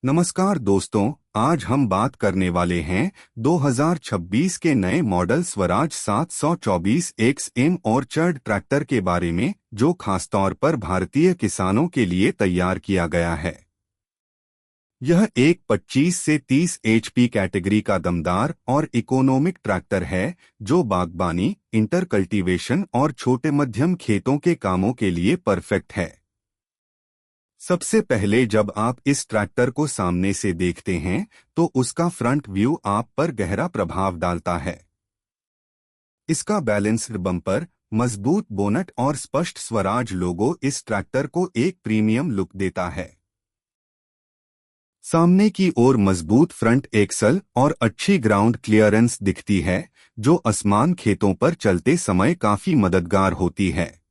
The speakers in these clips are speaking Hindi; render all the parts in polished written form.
नमस्कार दोस्तों, आज हम बात करने वाले हैं 2026 के नए model Swaraj 724 XM orchard tractor के बारे में, जो खासतौर पर भारतीय किसानों के लिए तैयार किया गया है। यह एक 25 से 30 HP कैटेगरी का दमदार और इकोनॉमिक ट्रैक्टर है, जो बागबानी, इंटर कल्टीवेशन और छोटे मध्यम खेतों के कामों के लिए परफेक्ट है। सबसे पहले जब आप इस ट्रैक्टर को सामने से देखते हैं तो उसका फ्रंट व्यू आप पर गहरा प्रभाव डालता है। इसका बैलेंस्ड बम्पर, मजबूत बोनट और स्पष्ट स्वराज लोगो इस ट्रैक्टर को एक प्रीमियम लुक देता है। सामने की ओर मजबूत फ्रंट एक्सल और अच्छी ग्राउंड क्लियरेंस दिखती है, जो असमान खेतों पर चलते समय काफी मददगार होती है।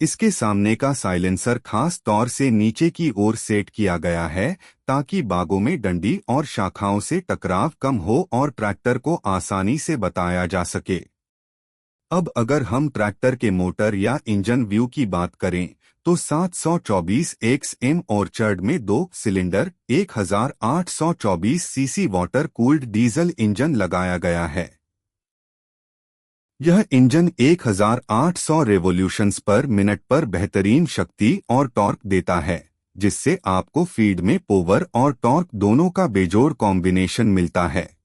इसके सामने का साइलेंसर खास तौर से नीचे की ओर सेट किया गया है, ताकि बागों में डंडी और शाखाओं से टकराव कम हो और ट्रैक्टर को आसानी से बताया जा सके। अब अगर हम ट्रैक्टर के मोटर या इंजन व्यू की बात करें, तो 724 XM ऑर्चर्ड में 2 cylinder 1824 CC water cooled diesel engine लगाया गया है। यह इंजन 1800 रेवोल्यूशंस पर मिनट पर बेहतरीन शक्ति और टॉर्क देता है, जिससे आपको फीड में पावर और टॉर्क दोनों का बेजोड़ कॉम्बिनेशन मिलता है।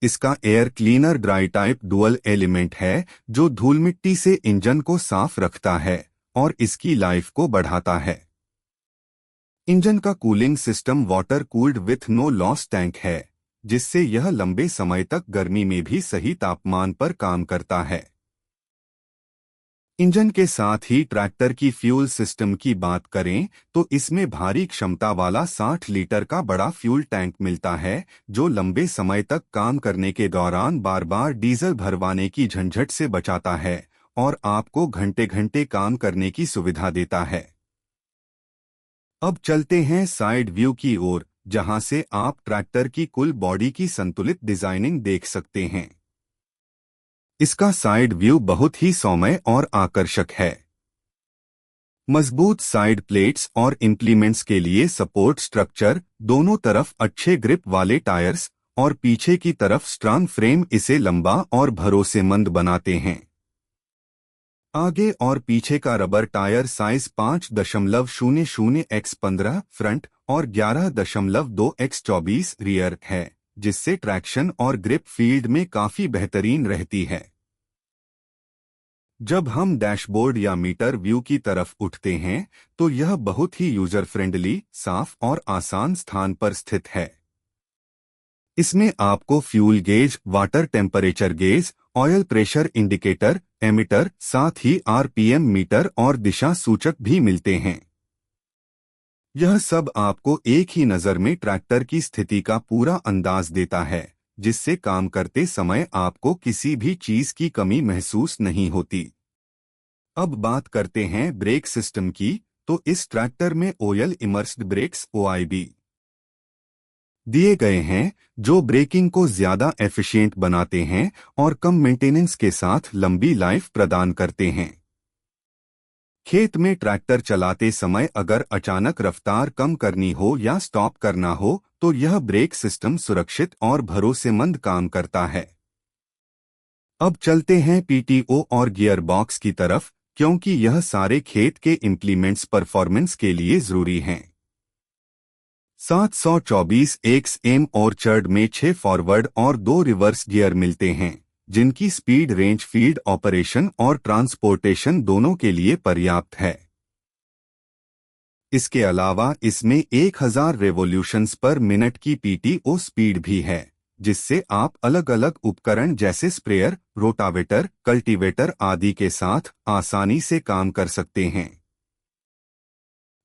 इसका air cleaner dry type dual element है, जो धूल मिट्टी से इंजन को साफ रखता है और इसकी लाइफ को बढ़ाता है। इंजन का cooling system water cooled with no loss tank है, जिससे यह लंबे समय तक गर्मी में भी सही तापमान पर काम करता है। इंजन के साथ ही ट्रैक्टर की फ्यूल सिस्टम की बात करें तो इसमें भारी क्षमता वाला 60 लीटर का बड़ा फ्यूल टैंक मिलता है, जो लंबे समय तक काम करने के दौरान बार बार डीजल भरवाने की झंझट से बचाता है और आपको घंटे घंटे काम करने की सुविधा देता है। अब चलते हैं साइड व्यू की ओर, जहां से आप ट्रैक्टर की कुल बॉडी की संतुलित डिजाइनिंग देख सकते हैं। इसका साइड व्यू बहुत ही सौम्य और आकर्षक है। मजबूत साइड प्लेट्स और इंप्लीमेंट्स के लिए सपोर्ट स्ट्रक्चर, दोनों तरफ अच्छे ग्रिप वाले टायर्स और पीछे की तरफ स्ट्रांग फ्रेम इसे लंबा और भरोसेमंद बनाते हैं। आगे और पीछे का rubber tyre size 5.00x15 front और 11.2x24 रियर है, जिससे ट्रैक्शन और ग्रिप फील्ड में काफी बेहतरीन रहती है। जब हम डैशबोर्ड या मीटर व्यू की तरफ उठते हैं तो यह बहुत ही यूजर फ्रेंडली, साफ और आसान स्थान पर स्थित है। इसमें आपको fuel gauge, water temperature gauge, oil pressure indicator, ammeter, साथ ही आरपीएम मीटर और दिशा सूचक भी मिलते हैं। यह सब आपको एक ही नज़र में ट्रैक्टर की स्थिति का पूरा अंदाज देता है, जिससे काम करते समय आपको किसी भी चीज की कमी महसूस नहीं होती। अब बात करते हैं ब्रेक सिस्टम की, तो इस ट्रैक्टर में ऑयल इमर्स्ड ब्रेक्स OIB दिए गए हैं, जो ब्रेकिंग को ज्यादा एफिशिएंट बनाते हैं और कम मेंटेनेंस के साथ लंबी लाइफ प्रदान करते हैं। खेत में ट्रैक्टर चलाते समय अगर अचानक रफ्तार कम करनी हो या स्टॉप करना हो, तो यह ब्रेक सिस्टम सुरक्षित और भरोसेमंद काम करता है। अब चलते हैं PTO और गियर बॉक्स की तरफ, क्योंकि यह सारे खेत के इंप्लीमेंट्स परफॉर्मेंस के लिए जरूरी हैं। 724 XM ऑर्चर्ड में 6 फॉरवर्ड और 2 रिवर्स गियर मिलते हैं, जिनकी स्पीड रेंज फील्ड ऑपरेशन और ट्रांसपोर्टेशन दोनों के लिए पर्याप्त है। इसके अलावा इसमें 1000 रेवोल्यूशंस पर मिनट की PTO स्पीड भी है, जिससे आप अलग अलग उपकरण जैसे स्प्रेयर, रोटावेटर, कल्टीवेटर आदि के साथ आसानी से काम कर सकते हैं।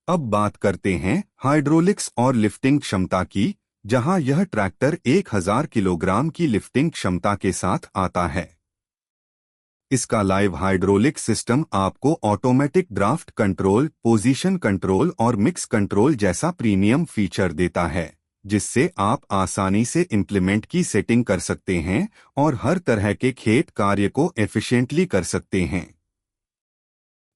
अब बात करते हैं हाइड्रोलिक्स और लिफ्टिंग क्षमता की, जहां यह ट्रैक्टर 1000 किलोग्राम की लिफ्टिंग क्षमता के साथ आता है। इसका लाइव हाइड्रोलिक सिस्टम आपको automatic draft control, position control और मिक्स कंट्रोल जैसा प्रीमियम फीचर देता है, जिससे आप आसानी से इम्प्लीमेंट की सेटिंग कर सकते हैं और हर तरह के खेत कार्य को एफिशिएंटली कर सकते हैं।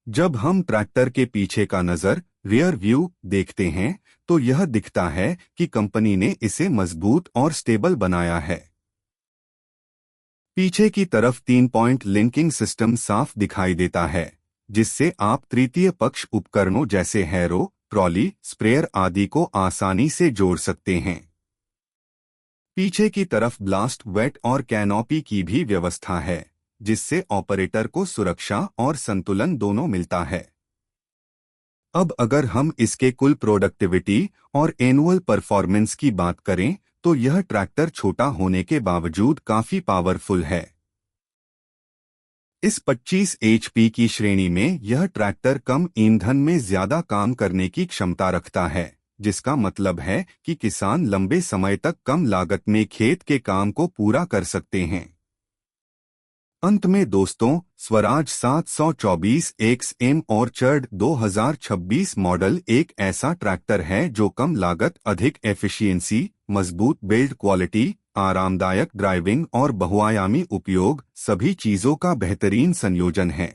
जब हम ट्रैक्टर के पीछे का नज़र रियर व्यू देखते हैं तो यह दिखता है कि कंपनी ने इसे मजबूत और स्टेबल बनाया है। पीछे की तरफ 3 पॉइंट लिंकिंग सिस्टम साफ दिखाई देता है, जिससे आप तृतीय पक्ष उपकरणों जैसे हैरो, ट्रॉली, स्प्रेयर आदि को आसानी से जोड़ सकते हैं। पीछे की तरफ ब्लास्ट, वेट और कैनोपी की भी व्यवस्था है, जिससे ऑपरेटर को सुरक्षा और संतुलन दोनों मिलता है। अब अगर हम इसके कुल प्रोडक्टिविटी और एनुअल परफॉर्मेंस की बात करें तो यह ट्रैक्टर छोटा होने के बावजूद काफी पावरफुल है। इस 25 एचपी की श्रेणी में यह ट्रैक्टर कम ईंधन में ज्यादा काम करने की क्षमता रखता है, जिसका मतलब है कि किसान लंबे समय तक कम लागत में खेत के काम को पूरा कर सकते हैं। अंत में दोस्तों, स्वराज 724 XM ऑर्चर्ड 2026 मॉडल एक ऐसा ट्रैक्टर है जो कम लागत, अधिक एफिशिएंसी, मजबूत बिल्ड क्वालिटी, आरामदायक ड्राइविंग और बहुआयामी उपयोग सभी चीजों का बेहतरीन संयोजन है।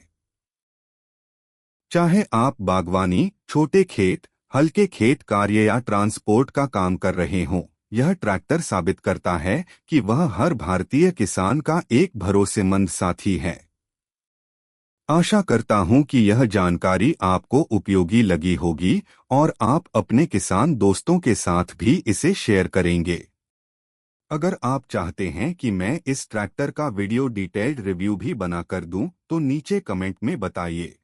चाहे आप बागवानी, छोटे खेत, हल्के खेत कार्य या ट्रांसपोर्ट का काम कर रहे हों, यह ट्रैक्टर साबित करता है कि वह हर भारतीय किसान का एक भरोसेमंद साथी है। आशा करता हूं कि यह जानकारी आपको उपयोगी लगी होगी और आप अपने किसान दोस्तों के साथ भी इसे शेयर करेंगे। अगर आप चाहते हैं कि मैं इस ट्रैक्टर का वीडियो डिटेल्ड रिव्यू भी बनाकर दूं, तो नीचे कमेंट में बताइए।